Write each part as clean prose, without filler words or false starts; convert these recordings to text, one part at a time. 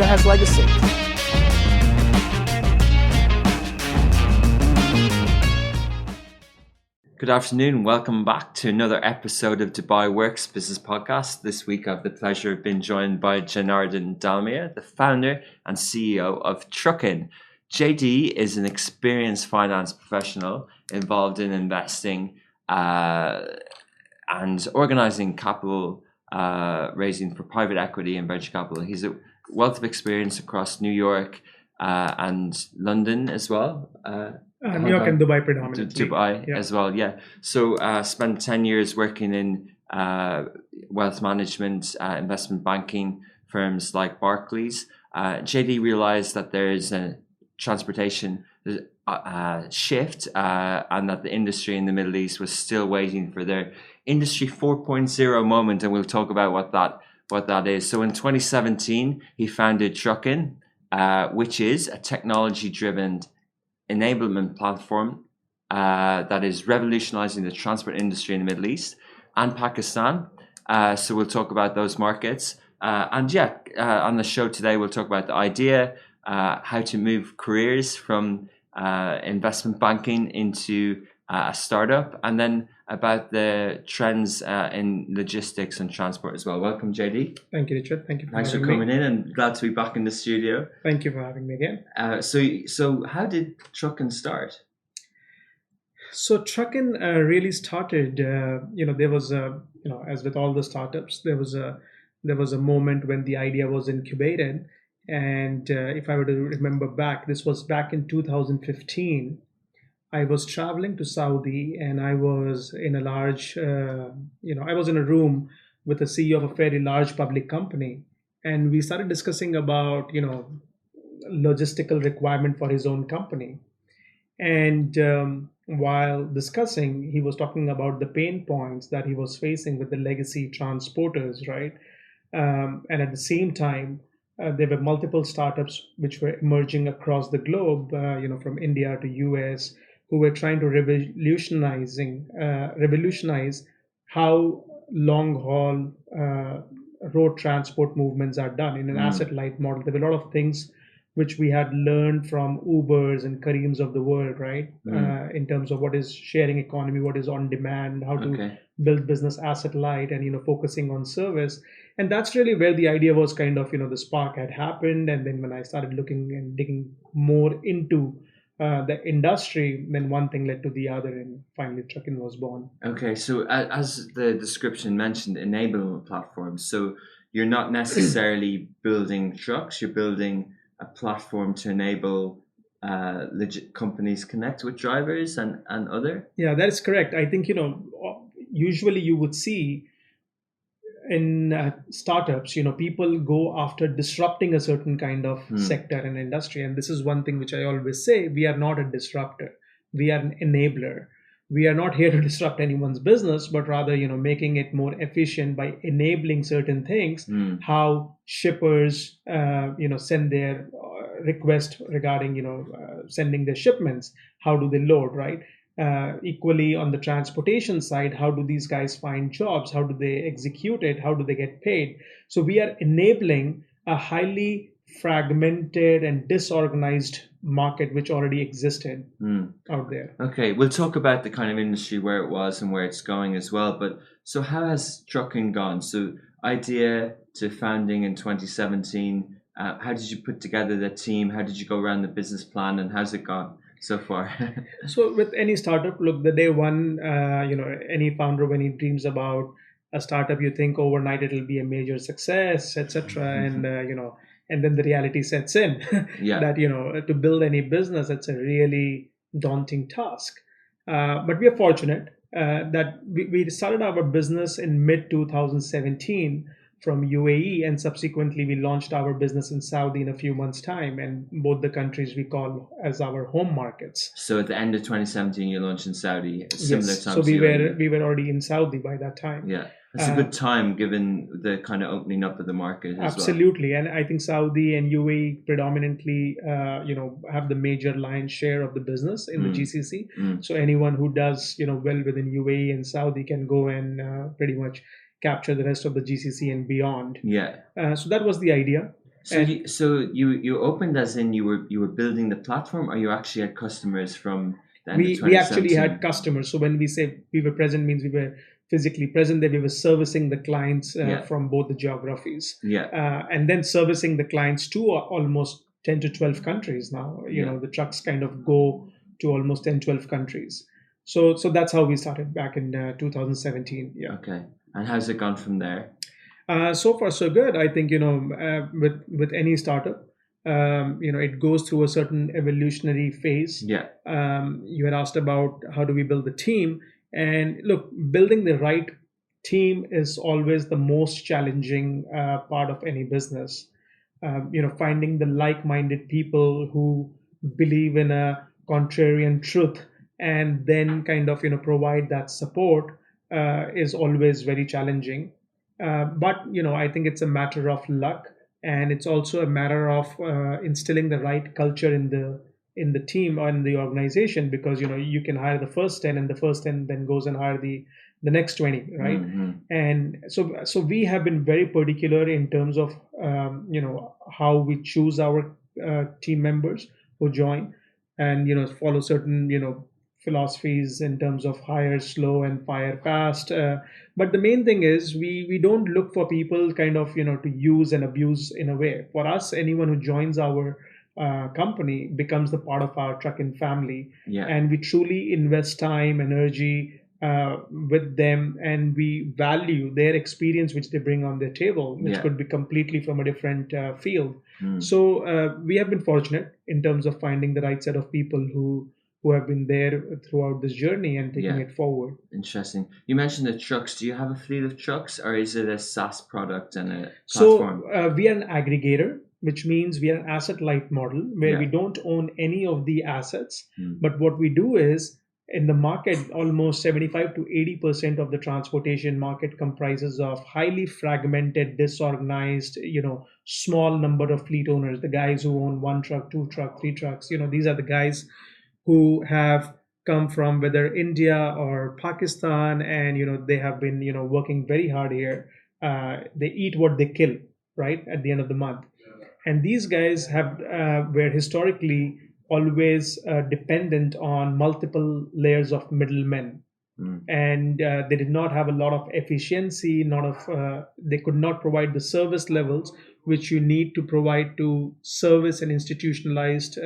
that has legacy. Good afternoon. Welcome back to another episode of Dubai Works Business Podcast. This week I have the pleasure of being joined by Janardan Dalmia, the founder and CEO of Trukkin. JD is an experienced finance professional involved in investing and organizing capital raising for private equity and venture capital. He's a wealth of experience across New York and London as well. New York and Dubai predominantly. Dubai as well, yeah. So spent 10 years working in wealth management, investment banking firms like Barclays. JD realized that there is a transportation shift and that the industry in the Middle East was still waiting for their Industry 4.0 moment, and we'll talk about what that is. So in 2017, he founded Trukkin, which is a technology-driven enablement platform that is revolutionizing the transport industry in the Middle East and Pakistan. So we'll talk about those markets. On the show today, we'll talk about the idea, how to move careers from investment banking into a startup, and then about the trends in logistics and transport as well. Welcome, JD. Thank you, Richard. Thanks for coming in, and glad to be back in the studio. Thank you for having me again. So how did Trukkin start? So Trukkin really started. There was as with all the startups, there was a moment when the idea was incubated, and if I were to remember back, this was back in 2015. I was traveling to Saudi, and I was in a large, I was in a room with the CEO of a fairly large public company, and we started discussing about, logistical requirement for his own company. And while discussing, he was talking about the pain points that he was facing with the legacy transporters, right? And at the same time, there were multiple startups which were emerging across the globe, from India to US, who were trying to revolutionize how long-haul road transport movements are done in an asset-light model. There were a lot of things which we had learned from Ubers and Kareems of the world, right? In terms of what is sharing economy, what is on demand, how to build business asset-light, and focusing on service. And that's really where the idea was kind of, the spark had happened. And then when I started looking and digging more into the industry, then one thing led to the other, and finally Trukkin was born. Okay, so as the description mentioned, enablement platforms. So you're not necessarily building trucks, you're building a platform to enable legit companies connect with drivers and other? Yeah, that is correct. I think, usually you would see in startups, people go after disrupting a certain kind of sector and industry. And this is one thing which I always say: we are not a disruptor, we are an enabler. We are not here to disrupt anyone's business, but rather, making it more efficient by enabling certain things. How shippers, send their request regarding, sending their shipments. How do they load, right? Equally on the transportation side, how do these guys find jobs? How do they execute it? How do they get paid? So we are enabling a highly fragmented and disorganized market which already existed out there. Okay, we'll talk about the kind of industry where it was and where it's going as well. But so how has Trukkin gone? So idea to founding in 2017. How did you put together the team? How did you go around the business plan, and how's it gone so far? So with any startup, look, the day one, any founder, when he dreams about a startup, you think overnight it'll be a major success, etc. And then the reality sets in that, to build any business, it's a really daunting task. But we are fortunate that we started our business in mid 2017 from UAE, and subsequently we launched our business in Saudi in a few months' time, and both the countries we call as our home markets. So at the end of 2017, you launched in Saudi, similar time. So we were already in Saudi by that time. Yeah, it's a good time given the kind of opening up of the market as absolutely. And I think Saudi and UAE predominantly, have the major lion's share of the business in the GCC. So anyone who does, well within UAE and Saudi can go and pretty much capture the rest of the GCC and beyond. Yeah. So that was the idea. So And you opened as in you were building the platform, or you actually had customers from the end of we actually had 2017? customers. So when we say we were present, means we were physically present there. We were servicing the clients Yeah, from both the geographies, yeah, and then servicing the clients to almost 10 to 12 countries now. yeah. The trucks kind of go to almost 10, 12 countries. So that's how we started back in 2017. Yeah. Okay. And how's it gone from there? So far, so good. I think with any startup, it goes through a certain evolutionary phase. Yeah, You had asked about how do we build the team, and look, building the right team is always the most challenging part of any business. Finding the like-minded people who believe in a contrarian truth and then kind of provide that support is always very challenging. But I think it's a matter of luck, and it's also a matter of instilling the right culture in the team or in the organization, because you can hire the first 10, and the first 10 then goes and hire the next 20, right? mm-hmm. And so we have been very particular in terms of how we choose our team members who join, and follow certain philosophies in terms of hire slow and fire fast. But the main thing is we don't look for people kind of to use and abuse in a way. For us, anyone who joins our company becomes the part of our Truckin family, Yeah, and we truly invest time, energy with them, and we value their experience which they bring on their table, which yeah. could be completely from a different field. Mm. So we have been fortunate in terms of finding the right set of people who have been there throughout this journey and taking Yeah, it forward. interesting. You mentioned the trucks. Do you have a fleet of trucks, or is it a SaaS product and a So platform? we are an aggregator, which means we are an asset light model where we Yeah. don't own any of the assets. Mm. But what we do is, in the market, almost 75 to 80% of the transportation market comprises of highly fragmented, disorganized, small number of fleet owners, the guys who own one truck, two truck, three trucks. These are the guys who have come from whether India or Pakistan, and they have been working very hard here. They eat what they kill, right, at the end of the month. And these guys have were historically always dependent on multiple layers of middlemen, Mm. and they did not have a lot of efficiency, not of they could not provide the service levels which you need to provide to service an institutionalized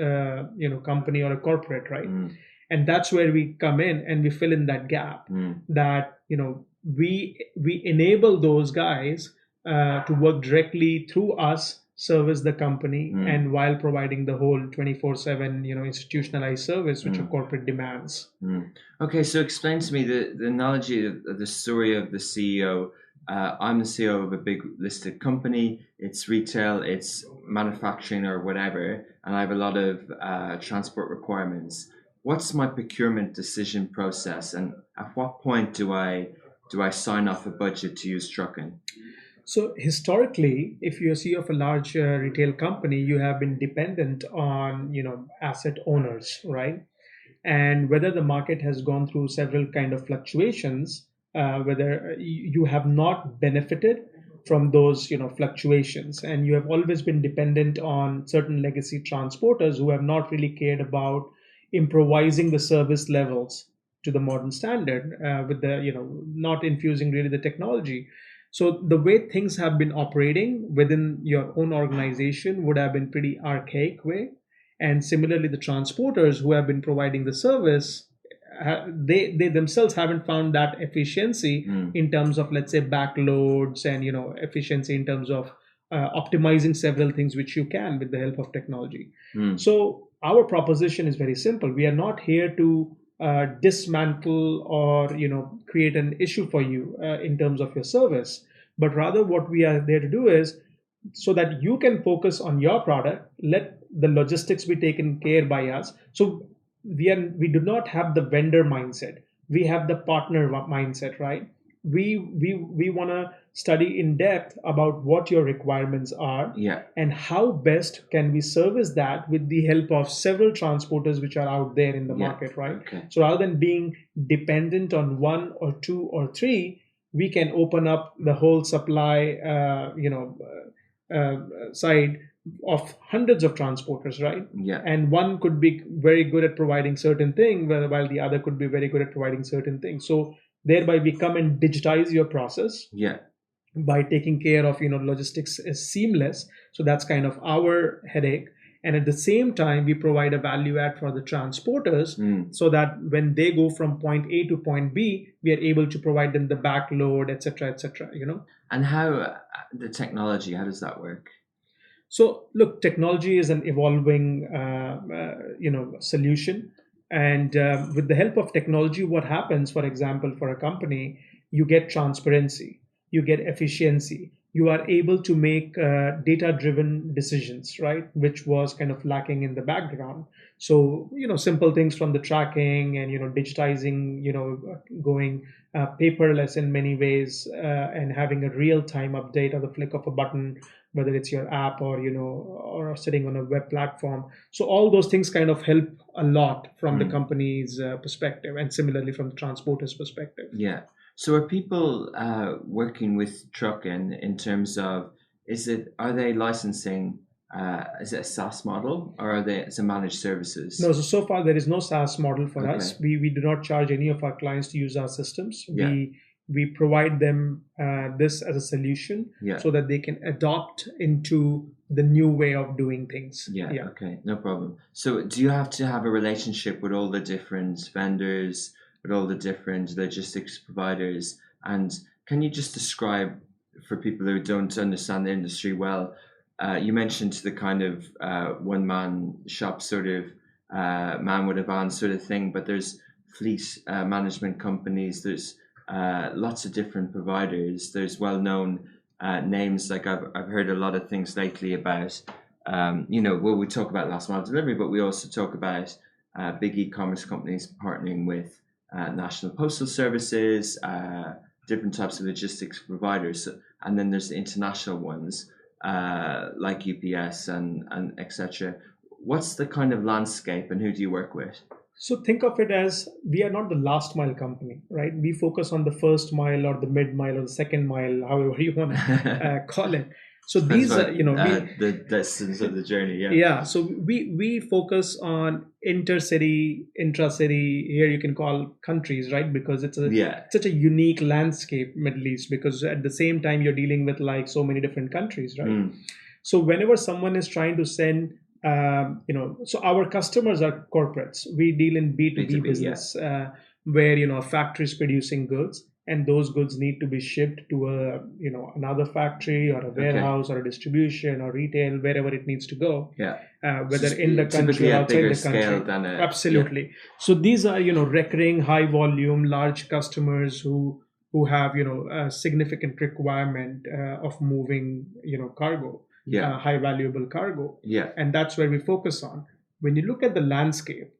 company or a corporate, right? Mm. And that's where we come in and we fill in that gap, Mm. that we enable those guys to work directly through us, service the company, Mm. and while providing the whole 24/7 institutionalized service which a Mm. corporate demands. Mm. Okay, so explain to me the analogy of the story of the CEO. I'm the CEO of a big listed company. It's retail, it's manufacturing or whatever, and I have a lot of transport requirements. What's my procurement decision process, and at what point do I sign off a budget to use Truckin? So historically, if you're CEO of a large retail company, you have been dependent on asset owners, right? And whether the market has gone through several kind of fluctuations, whether you have not benefited from those fluctuations, and you have always been dependent on certain legacy transporters who have not really cared about improvising the service levels to the modern standard, with the not infusing really the technology. So the way things have been operating within your own organization would have been pretty archaic way. And similarly, the transporters who have been providing the service, they themselves haven't found that efficiency Mm. in terms of, let's say, backloads, and efficiency in terms of optimizing several things which you can with the help of technology. Mm. So our proposition is very simple. We are not here to dismantle or create an issue for you in terms of your service, but rather what we are there to do is, so that you can focus on your product, let the logistics be taken care by us. So we do not have the vendor mindset, we have the partner mindset, right? We want to study in depth about what your requirements are, Yeah. and how best can we service that with the help of several transporters which are out there in the Yeah. market, right? Okay. So rather than being dependent on one or two or three, we can open up the whole supply side of hundreds of transporters, right? Yeah. And one could be very good at providing certain thing, while the other could be very good at providing certain things. So thereby we come and digitize your process Yeah. by taking care of, logistics is seamless. So that's kind of our headache. And at the same time, we provide a value add for the transporters, so that when they go from point A to point B, we are able to provide them the backload, etc., etc. And how the technology, how does that work? So look, technology is an evolving, solution, and with the help of technology, what happens, for example, for a company, you get transparency, you get efficiency, you are able to make data-driven decisions, right? Which was kind of lacking in the background. So simple things from the tracking and digitizing, going paperless in many ways, and having a real-time update at the flick of a button, whether it's your app or or sitting on a web platform. So all those things kind of help a lot from the company's perspective, and similarly from the transporter's perspective. Yeah. So are people working with Trukkin in terms of, are they licensing, is it a SaaS model, or are they, it's a managed services? No, so far there is no SaaS model for Okay. us. We do not charge any of our clients to use our systems. Yeah. We provide them this as a solution, Yeah. so that they can adopt into the new way of doing things. Yeah. Okay, no problem. So do you have to have a relationship with all the different vendors, with all the different logistics providers? And can you just describe, for people who don't understand the industry well, you mentioned the kind of one-man shop sort of man with a van sort of thing, but there's fleet management companies, there's lots of different providers, there's well-known names. Like I've heard a lot of things lately about, well, we talk about last mile delivery, but we also talk about big e-commerce companies partnering with national postal services, different types of logistics providers, and then there's the international ones like UPS and etc. What's the kind of landscape, and who do you work with? So think of it as, we are not the last mile company, right? We focus on the first mile or the mid mile or the second mile, however you want to call it. So these are, the distance of the journey. Yeah. Yeah. So we focus on intercity, intracity. Here you can call countries, right? Because it's such a unique landscape, Middle East. Because at the same time you're dealing with like so many different countries, right? So whenever someone is trying to send, so our customers are corporates. We deal in B2B business, where a factory is producing goods, and those goods need to be shipped to a another factory or a warehouse or a distribution or retail, wherever it needs to go. Yeah. Whether in the country or outside the country. Absolutely. Yeah. So these are recurring, high volume, large customers who have a significant requirement of moving cargo. High valuable cargo. Yeah. And that's where we focus on. When you look at the landscape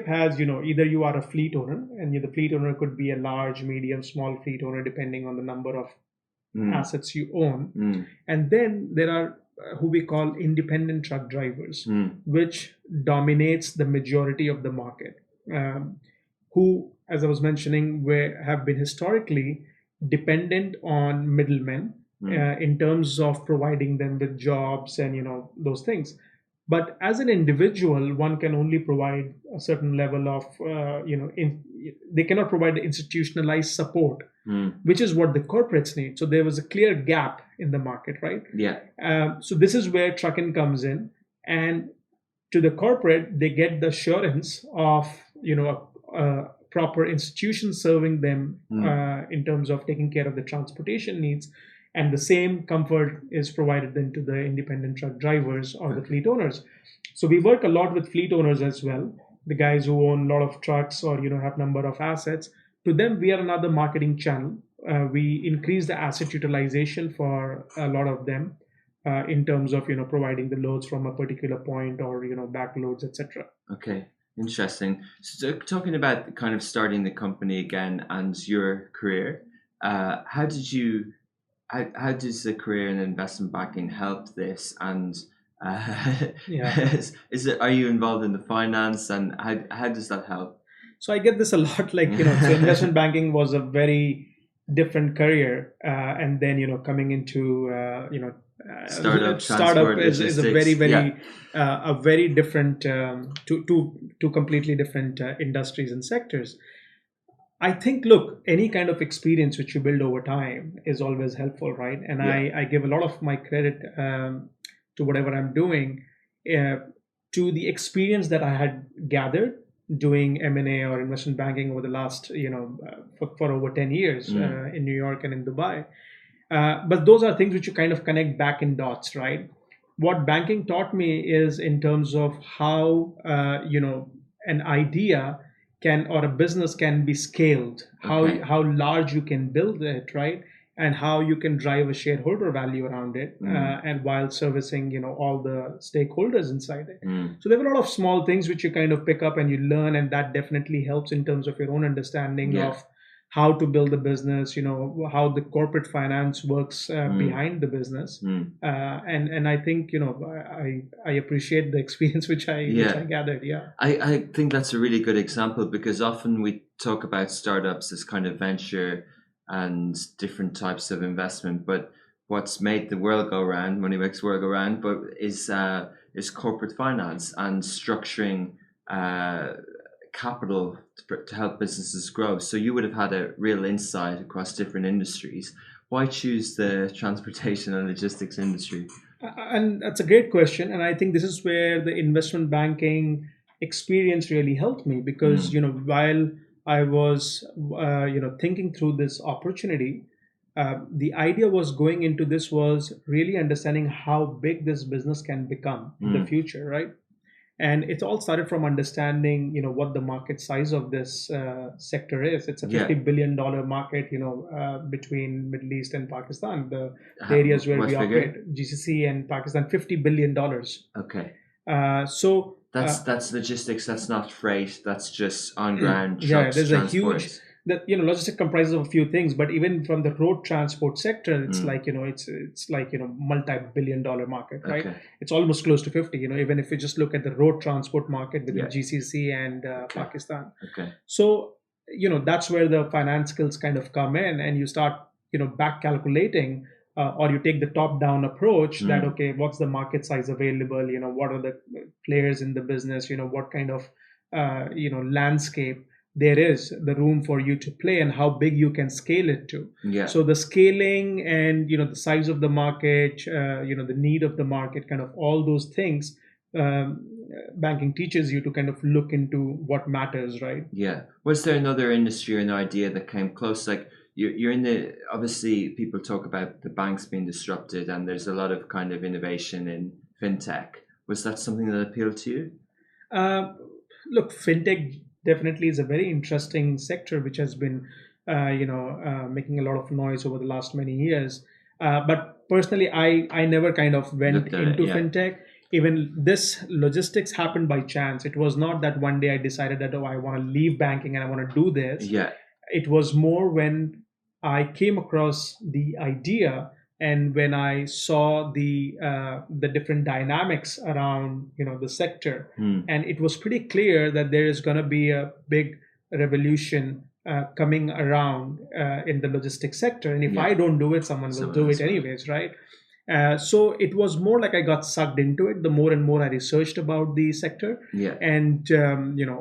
has, either you are a fleet owner, and the fleet owner could be a large, medium, small fleet owner, depending on the number of assets you own. And then there are who we call independent truck drivers, which dominates the majority of the market, who, as I was mentioning, have been historically dependent on middlemen, in terms of providing them with jobs and those things. But as an individual, one can only provide a certain level of they cannot provide the institutionalized support, which is what the corporates need. So there was a clear gap in the market, right? Yeah. So this is where Trukkin comes in, and to the corporate, they get the assurance of a proper institution serving them in terms of taking care of the transportation needs. And the same comfort is provided then to the independent truck drivers or the fleet owners. So we work a lot with fleet owners as well, the guys who own a lot of trucks or have number of assets. To them, we are another marketing channel. We increase the asset utilization for a lot of them in terms of providing the loads from a particular point or back loads, etc. Okay, interesting. So talking about kind of starting the company again and your career, how does the career in investment banking help this? And are you involved in the finance, and how does that help? So I get this a lot. So investment banking was a very different career, and then coming into Startup, startup transport, is logistics. Yeah. a very different two completely different industries and sectors. I think, look, any kind of experience which you build over time is always helpful, right? And Yeah. I give a lot of my credit to whatever I'm doing uh, to the experience that I had gathered doing M&A or investment banking over the last, for over 10 years in New York and in Dubai. But those are things which you kind of connect back in dots, right? What banking taught me is in terms of how, an idea can or a business can be scaled, Okay. how large you can build it, right? And how you can drive a shareholder value around it, and while servicing, all the stakeholders inside it. So there were a lot of small things which you kind of pick up and you learn, and that definitely helps in terms of your own understanding Yeah. of how to build a business, how the corporate finance works behind the business. And I think, I appreciate the experience which I Yeah. gathered. Yeah. I think that's a really good example because often we talk about startups as kind of venture and different types of investment, but what's made the world go round, money makes the world go round, but is corporate finance and structuring uh, capital to help businesses grow. So you would have had a real insight across different industries. Why choose the transportation and logistics industry? And that's a great question. And I think this is where the investment banking experience really helped me because, while I was, thinking through this opportunity, the idea was going into this was really understanding how big this business can become in the future, right? And it all started from understanding, what the market size of this sector is. It's a Yeah. $50 billion market, between Middle East and Pakistan, the areas where What we figure? operate, GCC and Pakistan, $50 billion. Okay. So That's logistics. That's not freight. That's just on ground yeah, trucks there's a huge transport. that logistics comprises of a few things, but even from the road transport sector, it's like, it's like, multi-billion-dollar market, right? Okay. It's almost close to 50, even if you just look at the road transport market within Yeah. GCC and Okay. Pakistan. Okay. So, that's where the finance skills kind of come in, and you start, back calculating, or you take the top down approach that, okay, what's the market size available? What are the players in the business? What kind of, landscape there is the room for you to play, and how big you can scale it to. Yeah. So the scaling and, the size of the market, the need of the market, kind of all those things, banking teaches you to kind of look into what matters, right? Yeah. Was there another industry or an idea that came close? Like you're in the obviously people talk about the banks being disrupted, and there's a lot of kind of innovation in fintech. Was that something that appealed to you? Uh, Look, fintech definitely is a very interesting sector which has been, making a lot of noise over the last many years. But personally, I never kind of went Looked at it. into Yeah. fintech. Even this logistics happened by chance. It was not that one day I decided that, oh, I want to leave banking and I want to do this. Yeah. It was more when I came across the idea, and when I saw the different dynamics around, the sector, and it was pretty clear that there is going to be a big revolution coming around in the logistics sector, and if Yeah. I don't do it, someone will Someone do else it will. anyways, right? So it was more like I got sucked into it the more and more I researched about the sector. Yeah. And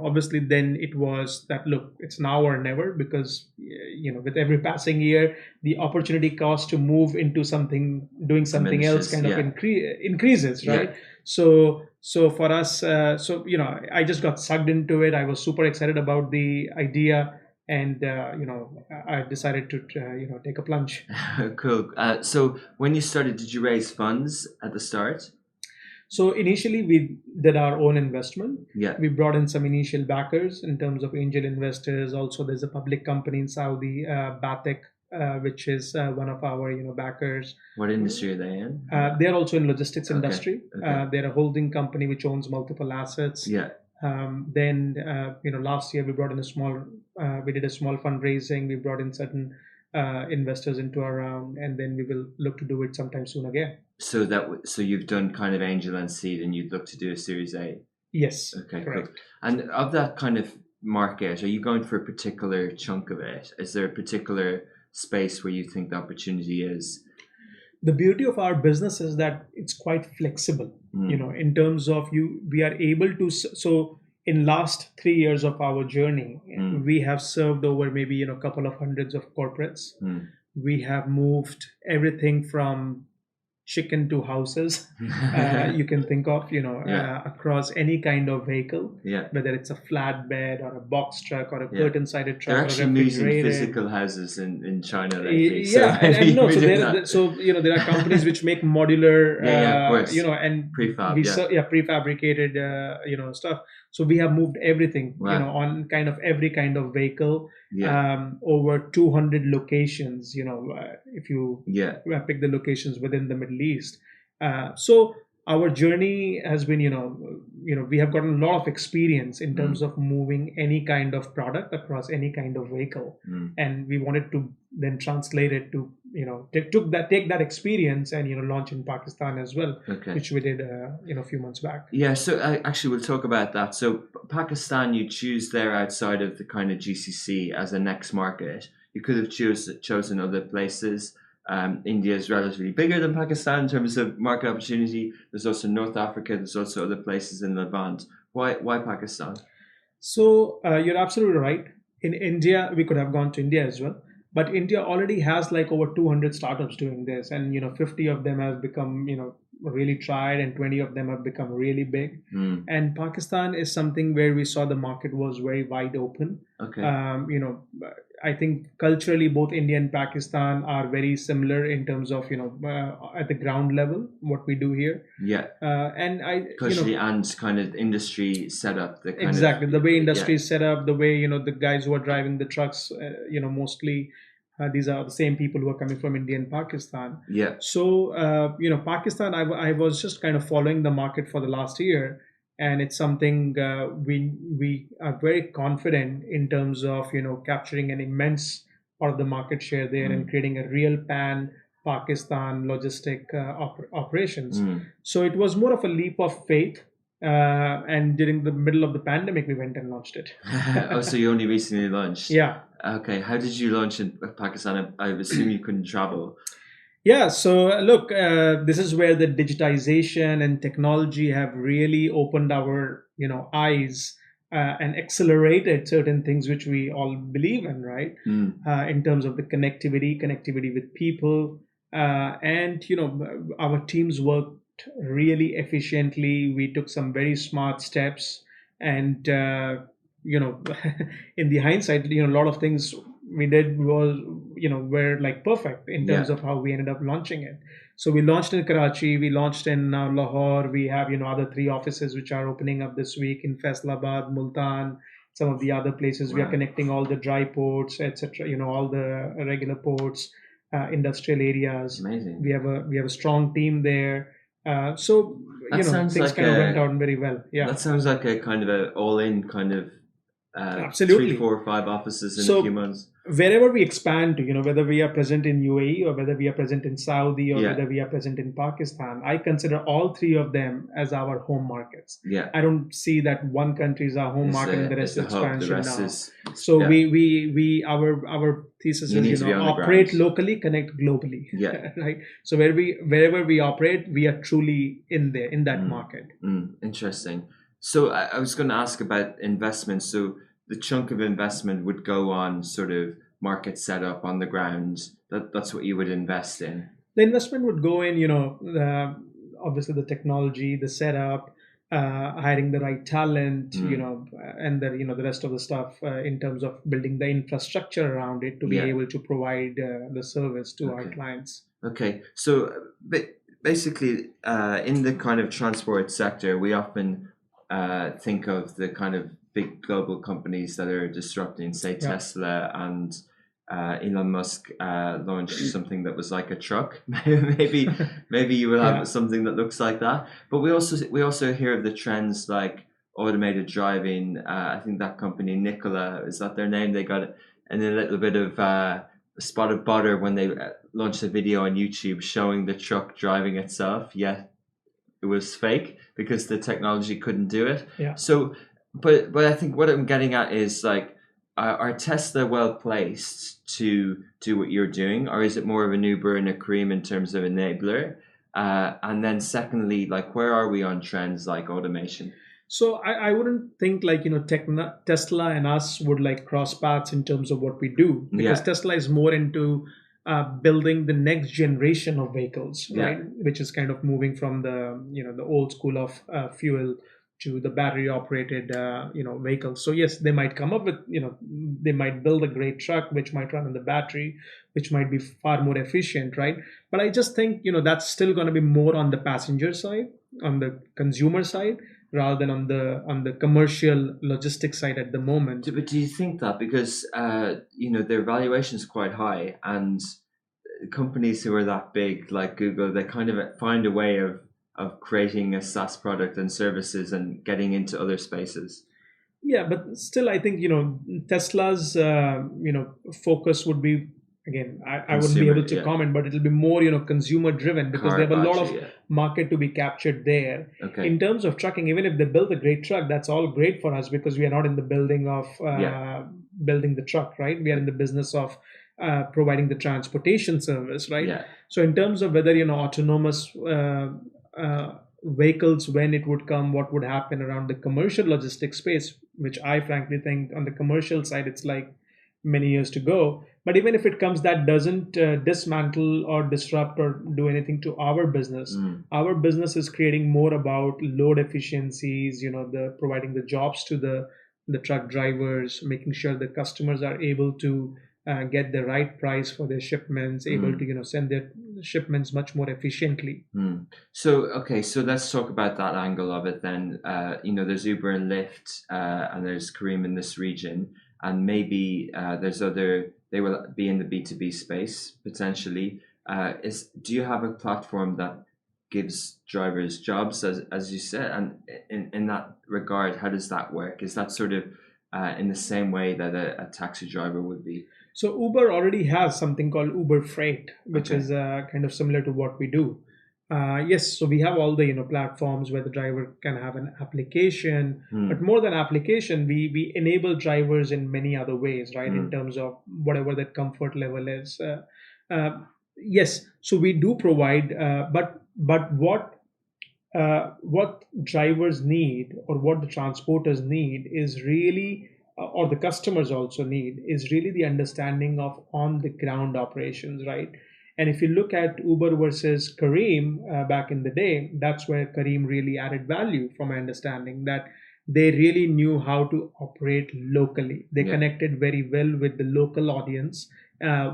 obviously then it was that, look, it's now or never, because with every passing year the opportunity cost to move into something, doing something else, Diminishes. kind of Yeah. increases, right? Yeah. So for us, I just got sucked into it. I was super excited about the idea, and I decided to take a plunge. Cool. So when you started, did you raise funds at the start? So initially, we did our own investment. Yeah. We brought in some initial backers in terms of angel investors. Also, there's a public company in Saudi, Batek, which is one of our backers. What industry are they in? They're also in logistics Okay. industry. Okay. They're a holding company which owns multiple assets. Yeah. Then last year we brought in we did a small fundraising. We brought in certain investors into our round, and then we will look to do it sometime soon again. So so you've done kind of angel and seed, and you'd look to do a Series A. Yes, Okay, correct. cool. And of that kind of market, are you going for a particular chunk of it? Is there a particular space where you think the opportunity is? The beauty of our business is that it's quite flexible, in terms of we are able to, so in last 3 years of our journey, we have served over maybe, a couple of hundreds of corporates. We have moved everything from chicken to houses, you can think of, across any kind of vehicle, whether it's a flatbed or a box truck or a curtain-sided truck. They're or actually a moving refrigerated physical houses in China lately. Yeah, So and no, so we did there, that. so there are companies which make modular, of course. and Prefab, prefabricated, stuff. So we have moved everything, Wow. on kind of every kind of vehicle, Yeah. over 200 locations. If you pick the locations within the Middle East. So our journey has been, we have gotten a lot of experience in terms of moving any kind of product across any kind of vehicle, and we wanted to then translate it to, take that experience and, launch in Pakistan as well, which we did, a few months back. Yeah, so actually we'll talk about that. So Pakistan, you choose there outside of the kind of GCC as a next market. You could have chosen other places. India is relatively bigger than Pakistan in terms of market opportunity. There's also North Africa. There's also other places in Levant. Why Pakistan? So you're absolutely right. In India, we could have gone to India as well, but India already has like over 200 startups doing this, and 50 of them have become, really tried, and 20 of them have become really big. And Pakistan is something where we saw the market was very wide open. Okay. I think culturally both India and Pakistan are very similar in terms of, at the ground level what we do here. Yeah. And culturally and kind of industry setup. Exactly the way industry is set up, the way, the guys who are driving the trucks, mostly. These are the same people who are coming from India and Pakistan. Yeah. So, Pakistan, I was just kind of following the market for the last year, and it's something we are very confident in terms of, capturing an immense part of the market share there and creating a real pan Pakistan logistic operations. So it was more of a leap of faith. And during the middle of the pandemic, we went and launched it. Oh, so you only recently launched? Yeah. Okay. How did you launch in Pakistan? I assume you couldn't travel. Yeah, so look, this is where the digitization and technology have really opened our, eyes, and accelerated certain things which we all believe in, right? In terms of the connectivity with people, and our teams worked really efficiently. We took some very smart steps, and in the hindsight, a lot of things we did was, were like perfect in terms of how we ended up launching it. So we launched in Karachi, we launched in Lahore. We have, other 3 offices which are opening up this week in Faisalabad, Multan, some of the other places. We are connecting all the dry ports, etc. All the regular ports, industrial areas. Amazing. We have a strong team there. So that sounds things like kind of went out very well. Yeah, that sounds like a kind of a all-in kind of absolutely 3, 4, 5 offices in So a few months. Wherever we expand to, whether we are present in UAE or whether we are present in Saudi or Yeah. whether we are present in Pakistan, I consider all 3 of them as our home markets. Yeah. I don't see that one country is our home market and the rest is the hub, expansion the rest now. is, So yeah. our thesis You need is, to be on the operate ground. locally, connect globally. Yeah. Right. So wherever we operate, we are truly in there, in that market. Interesting. So I was going to ask about investment. So the chunk of investment would go on sort of market setup on the ground. That's what you would invest in. The investment would go in, obviously the technology, the setup, hiring the right talent, and the rest of the stuff, in terms of building the infrastructure around it to be able to provide the service to our clients. Okay, so basically, in the kind of transport sector, we often think of the kind of big global companies that are disrupting, say Tesla and Elon Musk launched something that was like a truck. maybe you will have something that looks like that. But we also hear of the trends like automated driving. I think that company Nikola, is that their name? They got it, and a little bit of a spot of butter when they launched a video on YouTube showing the truck driving itself. Yet it was fake because the technology couldn't do it. Yeah. So, but I think what I'm getting at is like, are Tesla well placed to do what you're doing, or is it more of an Uber and a Careem in terms of enabler? And then secondly, like where are we on trends like automation? So I wouldn't think like Tesla and us would like cross paths in terms of what we do, because Yeah, Tesla is more into building the next generation of vehicles, yeah, right? Which is kind of moving from the the old school of fuel to the battery operated vehicles. So yes, they might come up with they might build a great truck which might run on the battery, which might be far more efficient, right? But I just think that's still going to be more on the passenger side, on the consumer side, rather than on the commercial logistics side at the moment. But do you think that because their valuation is quite high, and companies who are that big, like Google, they kind of find a way of creating a SaaS product and services and getting into other spaces. Yeah, but still, I think Tesla's focus would be, again, I wouldn't be Consumer, able to yeah, comment, but it'll be more consumer driven, because they car, have a lot gotcha, of yeah, market to be captured there. okay, In terms of trucking, even if they build a great truck, that's all great for us, because we are not in the building of yeah, building the truck, right? We are in the business of providing the transportation service, right? yeah. So in terms of whether autonomous vehicles, when it would come, what would happen around the commercial logistics space, which I frankly think on the commercial side it's like many years to go. But even if it comes, that doesn't dismantle or disrupt or do anything to our business. Mm. Our business is creating more about load efficiencies, the providing the jobs to the truck drivers, making sure the customers are able to get the right price for their shipments, able to Mm. send their shipments much more efficiently. Mm. So okay, so let's talk about that angle of it then. There's Uber and Lyft, and there's Careem in this region, and maybe there's other. They will be in the B2B space potentially. Is Do you have a platform that gives drivers jobs, as you said, and in that regard, how does that work? Is that sort of in the same way that a taxi driver would be? So Uber already has something called Uber Freight, which Okay. is kind of similar to what we do. Yes, so we have all the platforms where the driver can have an application, but Mm. more than application, we enable drivers in many other ways, right? In Mm. terms of whatever that comfort level is. Uh, yes, so we do provide, but what drivers need, or what the transporters need, is really or the customers also need, is really the understanding of on the ground operations, right? And if you look at Uber versus Kareem back in the day, that's where Kareem really added value, from my understanding, that they really knew how to operate locally. They Yeah. connected very well with the local audience,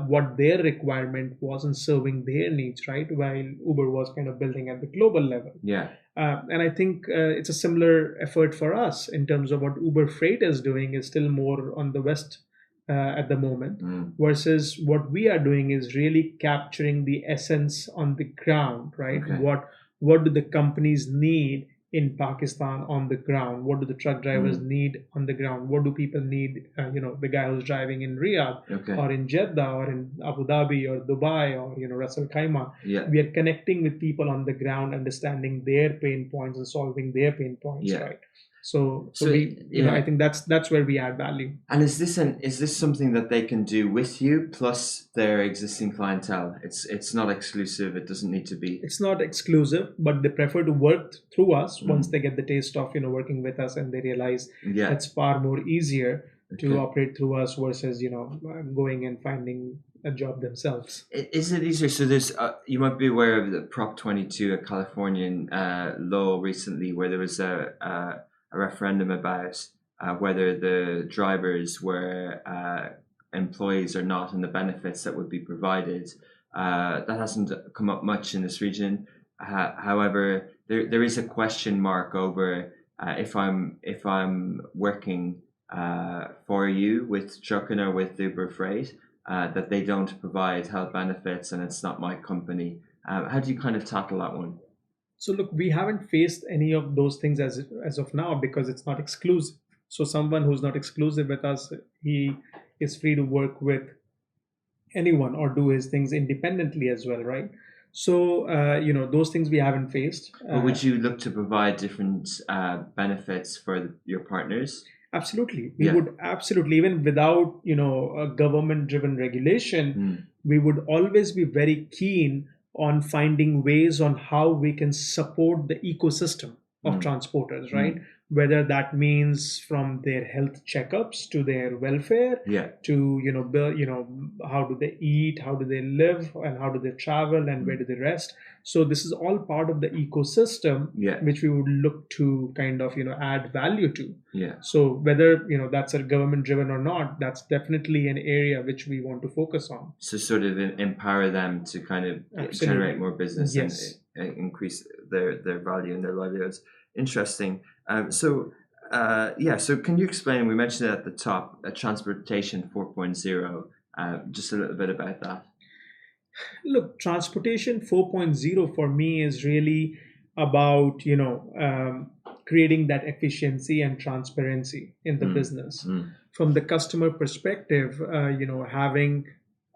what their requirement was, and serving their needs, right? While Uber was kind of building at the global level. Yeah. And I think it's a similar effort for us in terms of what Uber Freight is doing, is still more on the West at the moment, Mm. versus what we are doing is really capturing the essence on the ground, right? Okay. What do the companies need in Pakistan on the ground? What do the truck drivers Mm. need on the ground? What do people need? The guy who's driving in Riyadh, Okay. or in Jeddah, or in Abu Dhabi, or Dubai, or Ras Al Khaimah. Yeah. We are connecting with people on the ground, understanding their pain points and solving their pain points, Yeah. right? So So we I yeah. think that's where we add value. And is this something that they can do with you plus their existing clientele? It's not exclusive. It doesn't need to be. It's not exclusive, but they prefer to work through us once Mm. they get the taste of working with us, and they realize Yeah. it's far more easier to Okay. operate through us versus going and finding a job themselves. Is it easier? So there's you might be aware of the Prop 22, a Californian law recently, where there was a referendum about whether the drivers were employees or not, and the benefits that would be provided. That hasn't come up much in this region. However, there is a question mark over if I'm working for you with Trukkin or with Uber Freight, that they don't provide health benefits and it's not my company. How do you kind of tackle that one? So look, we haven't faced any of those things as of now, because it's not exclusive. So someone who's not exclusive with us, he is free to work with anyone or do his things independently as well, right? So those things we haven't faced. But would you look to provide different benefits for your partners? Absolutely. We Yeah. would absolutely, even without, a government driven regulation, Mm, we would always be very keen on finding ways on how we can support the ecosystem of mm, transporters, right? mm. Whether that means from their health checkups to their welfare Yeah. to, how do they eat, how do they live, and how do they travel, and where Mm, do they rest. So this is all part of the ecosystem yeah. which we would look to kind of, add value to. Yeah. So whether that's a government driven or not, that's definitely an area which we want to focus on. So sort of empower them to kind of generate Absolutely. more business and Yes. increase their value and their livelihoods. Interesting. Yeah. So can you explain? We mentioned it at the top, transportation 4.0. Just a little bit about that. Look, transportation 4.0 for me is really about, creating that efficiency and transparency in the Mm, business. mm, From the customer perspective, having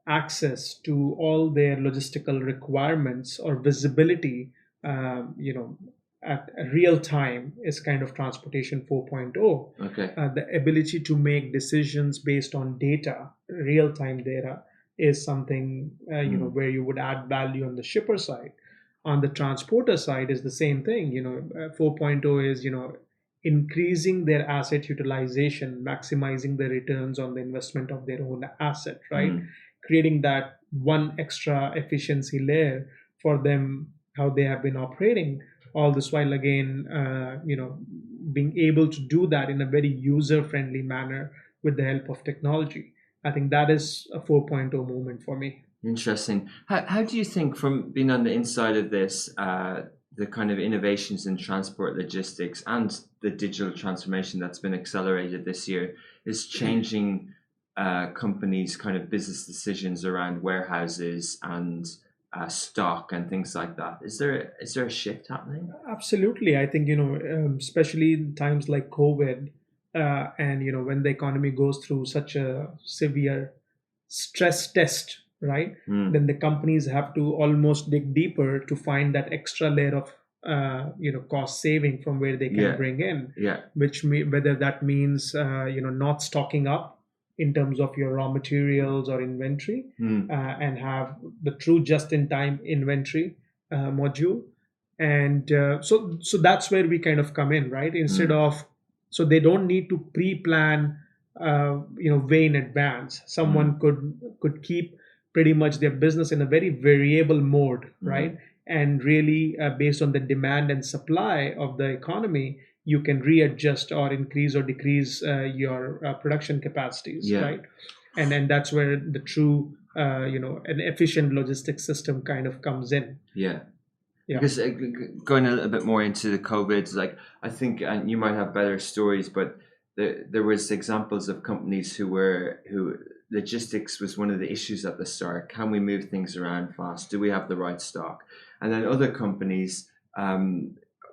access to all their logistical requirements or visibility, at real time is kind of transportation 4.0. okay. The ability to make decisions based on data, real time data, is something Mm, where you would add value on the shipper side. On the transporter side is the same thing. 4.0 is increasing their asset utilization, maximizing the returns on the investment of their own asset, right? mm, Creating that one extra efficiency layer for them, how they have been operating. All this while, again, being able to do that in a very user friendly manner with the help of technology. I think that is a 4.0 movement for me. interesting. How do you think, from being on the inside of this, the kind of innovations in transport logistics and the digital transformation that's been accelerated this year is changing companies' kind of business decisions around warehouses and stock and things like that? Is there a shift happening? Absolutely. I think, especially in times like COVID, and, when the economy goes through such a severe stress test, right? Mm, Then the companies have to almost dig deeper to find that extra layer of, cost saving from where they can yeah, bring in, yeah, whether that means, not stocking up in terms of your raw materials or inventory, mm, and have the true just-in-time inventory module. And so that's where we kind of come in, right? Instead mm, of, so they don't need to pre-plan, way in advance. mm, Someone could keep pretty much their business in a very variable mode, mm, right? And really, based on the demand and supply of the economy, you can readjust or increase or decrease your production capacities, yeah. right? And that's where the true, an efficient logistics system kind of comes in. Yeah, Yeah. because going a little bit more into the COVID, like I think, and you might have better stories, but there was examples of companies who logistics was one of the issues at the start. Can we move things around fast? Do we have the right stock? And then other companies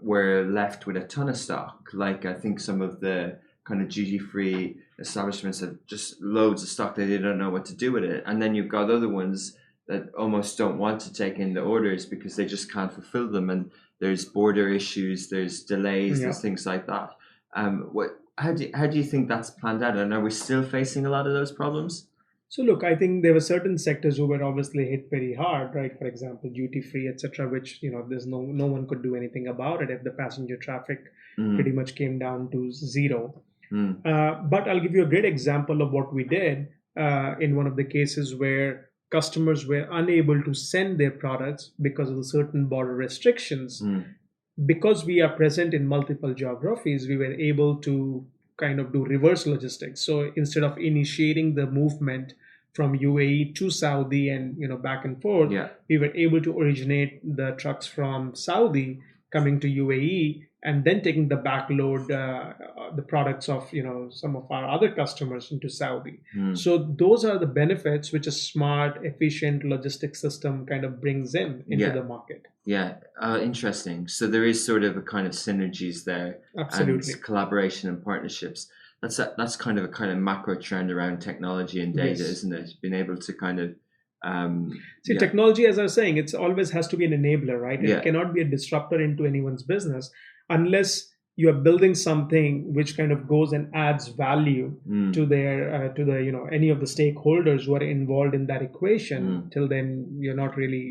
were left with a ton of stock. Like I think some of the kind of duty free establishments have just loads of stock that they don't know what to do with it. And then you've got other ones that almost don't want to take in the orders because they just can't fulfill them, and there's border issues, there's delays, Yeah. there's things like that. What how do you think that's planned out, and are we still facing a lot of those problems? So look, I think there were certain sectors who were obviously hit very hard, right? For example, duty free, etc., which there's no one could do anything about it if the passenger traffic pretty Mm, much came down to zero. mm, But I'll give you a great example of what we did in one of the cases where customers were unable to send their products because of the certain border restrictions. mm, Because we are present in multiple geographies, we were able to kind of do reverse logistics. So instead of initiating the movement from UAE to Saudi and back and forth, yeah, we were able to originate the trucks from Saudi coming to UAE and then taking the backload, the products of some of our other customers into Saudi. mm, So those are the benefits which a smart, efficient logistics system kind of brings in into yeah, the market. yeah. Interesting. So there is sort of a kind of synergies there and Absolutely. collaboration and partnerships. That's kind of macro trend around technology and data, Yes. isn't it? Being able to kind of See, yeah, technology, as I was saying, it's always has to be an enabler, right? It yeah, cannot be a disruptor into anyone's business unless you are building something which kind of goes and adds value Mm. to their to the any of the stakeholders who are involved in that equation. Mm. Till then, you're not really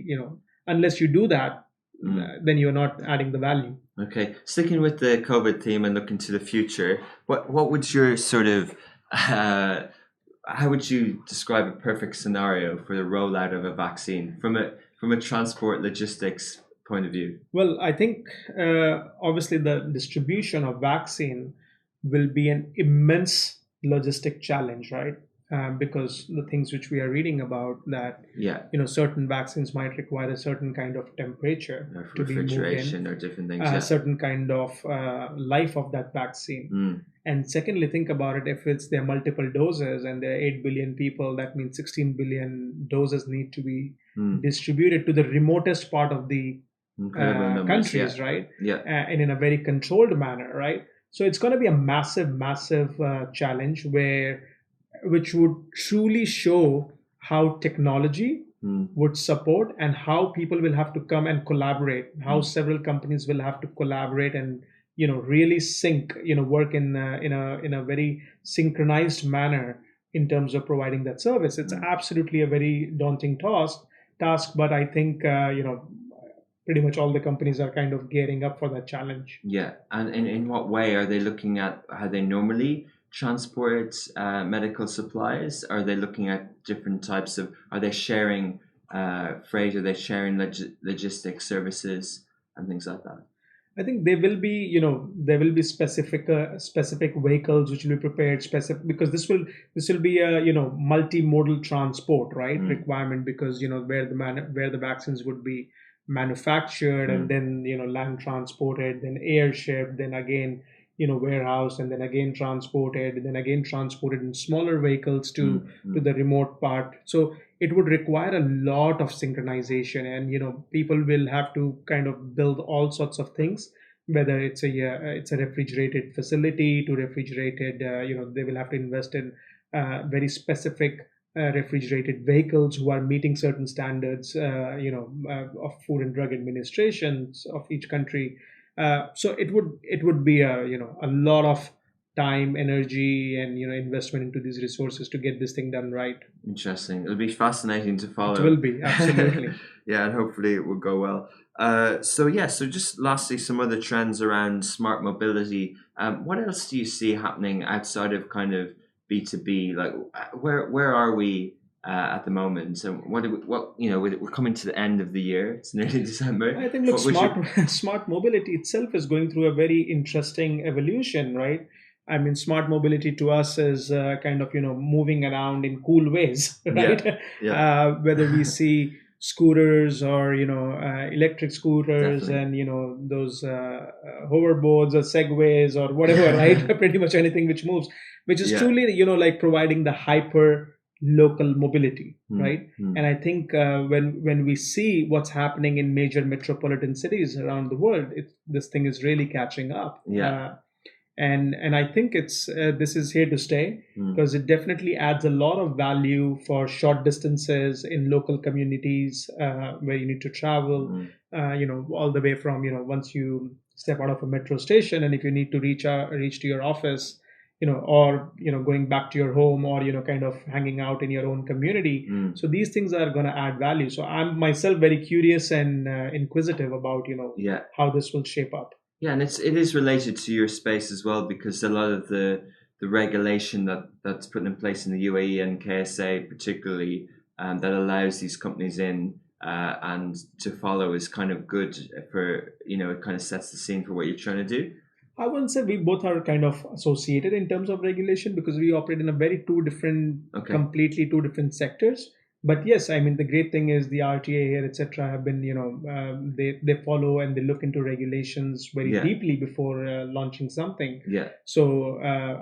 unless you do that, Mm. then you're not adding the value. Okay, sticking with the COVID theme and looking to the future, what would your sort of how would you describe a perfect scenario for the rollout of a vaccine from a transport logistics point of view? Well, I think obviously the distribution of vaccine will be an immense logistic challenge, right? Because the things which we are reading about, that Yeah, certain vaccines might require a certain kind of temperature or to be moved in, refrigeration or different things. a Yeah. certain kind of life of that vaccine. Mm. And secondly, think about it, if it's there are multiple doses and there are 8 billion people, that means 16 billion doses need to be Mm. distributed to the remotest part of the Incredible numbers. Yeah. countries, right? Yeah. And in a very controlled manner, right? So it's going to be a massive, massive challenge which would truly show how technology Mm. would support and how people will have to come and collaborate, how Mm. several companies will have to collaborate and really sync, work in a very synchronized manner in terms of providing that service. It's Mm. absolutely a very daunting task, but I think pretty much all the companies are kind of gearing up for that challenge. Yeah, and in what way are they looking at how they normally transport medical supplies? Are they looking at different types of? Are they sharing freight? Are they sharing logistic services and things like that? I think there will be specific vehicles which will be prepared specific, because this will be a multimodal transport, right, Mm. requirement, because where the vaccines would be manufactured and Mm. then land transported, then airship, then again warehouse, and then again transported, then again transported in smaller vehicles to Mm. to Mm. the remote part. So it would require a lot of synchronization, and people will have to kind of build all sorts of things, whether it's a refrigerated facility to refrigerated, they will have to invest in very specific refrigerated vehicles who are meeting certain standards, of Food and Drug Administrations of each country. So it would be a lot of time, energy, and investment into these resources to get this thing done right. Interesting. It'll be fascinating to It will follow. be, absolutely. Yeah, and hopefully it will go well. So just lastly, some other trends around smart mobility. What else do you see happening outside of kind of B2B? Like, where are we at the moment? And we're coming to the end of the year. It's nearly December. I think, look, What was your smart mobility itself is going through a very interesting evolution, right? I mean, smart mobility to us is kind of moving around in cool ways, yeah, right? yeah, Whether we see scooters or electric scooters, definitely. and those hoverboards or segways or whatever, right? Pretty much anything which moves, which is Yeah. truly like providing the hyper local mobility, Mm. right? Mm. And I think when we see what's happening in major metropolitan cities around the world, this thing is really catching up. Yeah. And I think this is here to stay, Mm. because it definitely adds a lot of value for short distances in local communities, where you need to travel, Mm. all the way from once you step out of a metro station, and if you need to reach to your office, or going back to your home, or kind of hanging out in your own community. Mm. So these things are going to add value. So I'm myself very curious and inquisitive about Yeah. how this will shape up. Yeah, and it is related to your space as well, because a lot of the regulation that's put in place in the UAE and KSA particularly, that allows these companies in and to follow is kind of good for it kind of sets the scene for what you're trying to do. I wouldn't say we both are kind of associated in terms of regulation, because we operate in a very Okay. completely two different sectors. But yes, I mean, the great thing is the RTA here, etc., have been, they follow and they look into regulations very Yeah. deeply before launching something. Yeah. So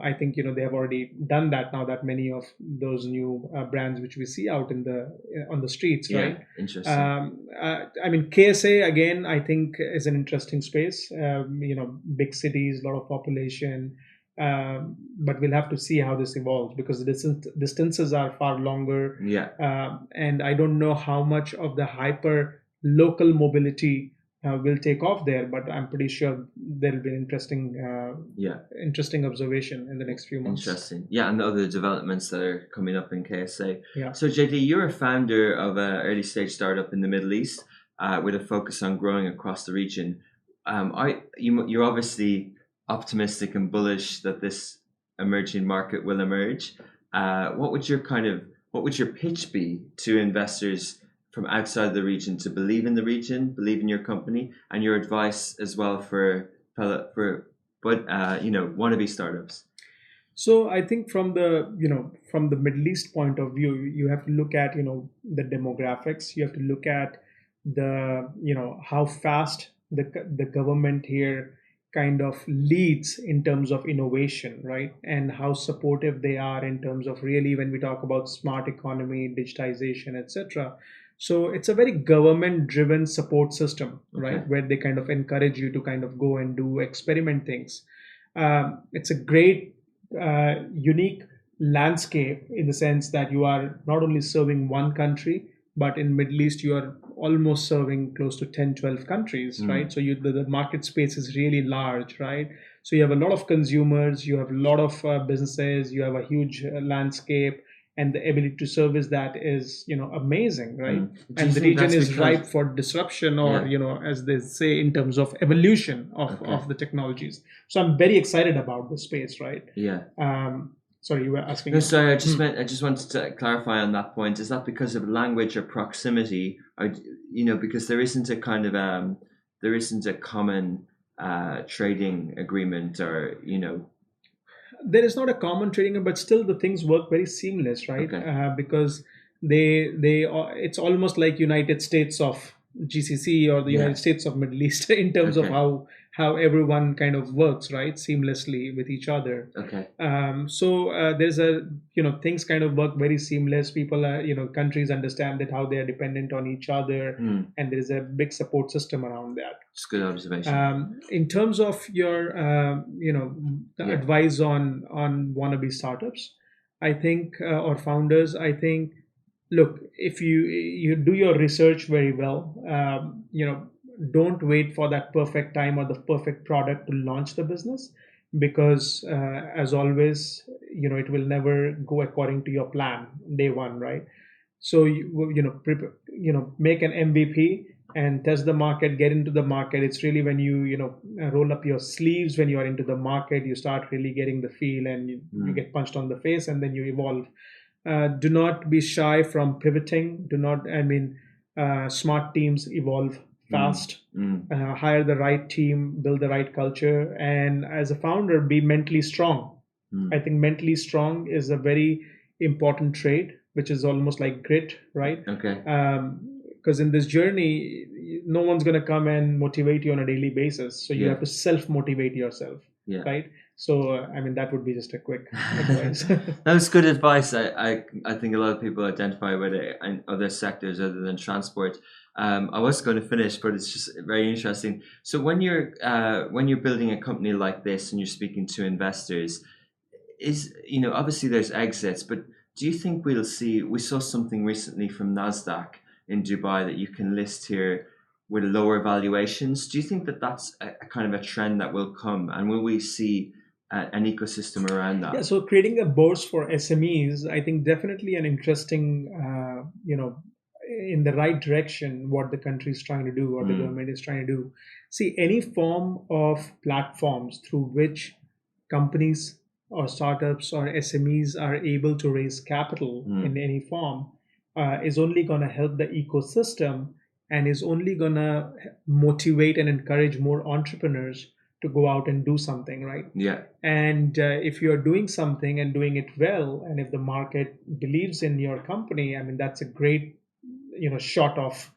I think they have already done that now, that many of those new brands which we see out on the streets, Yeah. right? Interesting. I mean, KSA again, I think is an interesting space. Big cities, a lot of population, but we'll have to see how this evolves, because the distances are far longer, Yeah. and I don't know how much of the hyper local mobility will take off there, but I'm pretty sure there'll be an Yeah. interesting observation in the next few months. Interesting. Yeah, and the other developments that are coming up in KSA. Yeah. So, JD, you're a founder of an early stage startup in the Middle East with a focus on growing across the region. You're obviously optimistic and bullish that this emerging market will emerge. What would your pitch be to investors from outside the region to believe in the region, believe in your company, and your advice as well for wannabe startups? So I think from the Middle East point of view, you have to look at the demographics. You have to look at the how fast the government here kind of leads in terms of innovation, right? And how supportive they are in terms of really when we talk about smart economy, digitization, etc. So it's a very government driven support system, right? Okay. Where they kind of encourage you to kind of go and do experiment things. It's a great unique landscape in the sense that you are not only serving one country, but in Middle East you are almost serving close to 10, 12 countries, right? So the market space is really large, right? So you have a lot of consumers, you have a lot of businesses, you have a huge landscape, and the ability to service that is amazing, right? And the region is ripe for disruption, or as they say, in terms of evolution of the technologies. So I'm very excited about the space, right? Yeah. Sorry, you were asking. No, sorry. I just wanted to clarify on that point. Is that because of language or proximity, or because there isn't a kind of there isn't a common trading agreement, or There is not a common trading, but still the things work very seamless, right? Okay. Because it's almost like United States of GCC or the Yeah. United States of Middle East in terms of Okay. how everyone kind of works, right, seamlessly with each other. Okay. So there's things kind of work very seamless. People are countries understand that how they are dependent on each other, and there is a big support system around that. It's good observation. In terms of your the advice on wannabe startups, I think or founders, I think, look, if you do your research very well, don't wait for that perfect time or the perfect product to launch the business, because as always, it will never go according to your plan day one, right? So make an MVP and test the market, get into the market. It's really when you roll up your sleeves, when you are into the market, you start really getting the feel, and you get punched on the face, and then you evolve. Do not be shy from pivoting. Do not, smart teams evolve fast. Hire the right team, build the right culture, and as a founder, be mentally strong. I think mentally strong is a very important trait, which is almost like grit, right? Okay. Because in this journey, no one's going to come and motivate you on a daily basis. So you have to self-motivate yourself, right? So, that would be just a quick advice. That's good advice. I think a lot of people identify with it in other sectors other than transport. I was going to finish, but it's just very interesting. So when you're building a company like this and you're speaking to investors, obviously there's exits, but do you think we saw something recently from NASDAQ in Dubai that you can list here with lower valuations? Do you think that that's a kind of a trend that will come, and will we see an ecosystem around that? Yeah, so creating a bourse for SMEs, I think definitely an interesting, in the right direction, what the country is trying to do, what the government is trying to do. See, any form of platforms through which companies or startups or SMEs are able to raise capital in any form is only going to help the ecosystem, and is only going to motivate and encourage more entrepreneurs to go out and do something, right? Yeah. And if you're doing something and doing it well, and if the market believes in your company, that's a great shot of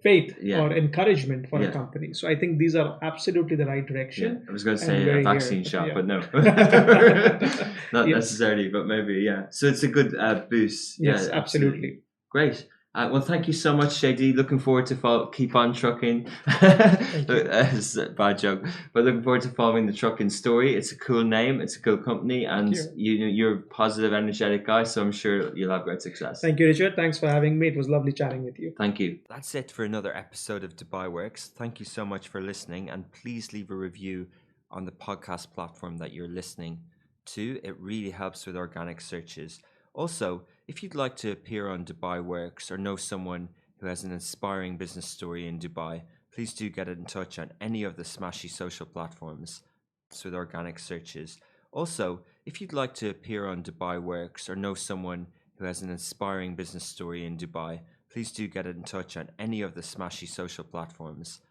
faith or encouragement for a company. So I think these are absolutely the right direction. Yeah. I was going to say a vaccine shot, but no. Not necessarily, but maybe, yeah. So it's a good boost. Yes, absolutely. Great. Well, thank you so much, JD. Looking forward to keep on trucking. Thank you. It's a bad joke, but looking forward to following the Truckin story. It's a cool name, it's a cool company, Thank and you. you're a positive, energetic guy. So I'm sure you'll have great success. Thank you, Richard. Thanks for having me. It was lovely chatting with you. Thank you. That's it for another episode of Dubai Works. Thank you so much for listening, and please leave a review on the podcast platform that you're listening to. It really helps with organic searches. Also, if you'd like to appear on Dubai Works or know someone who has an inspiring business story in Dubai, please do get in touch on any of the smashy social platforms with organic searches. Also, if you'd like to appear on Dubai Works or know someone who has an inspiring business story in Dubai, please do get in touch on any of the smashy social platforms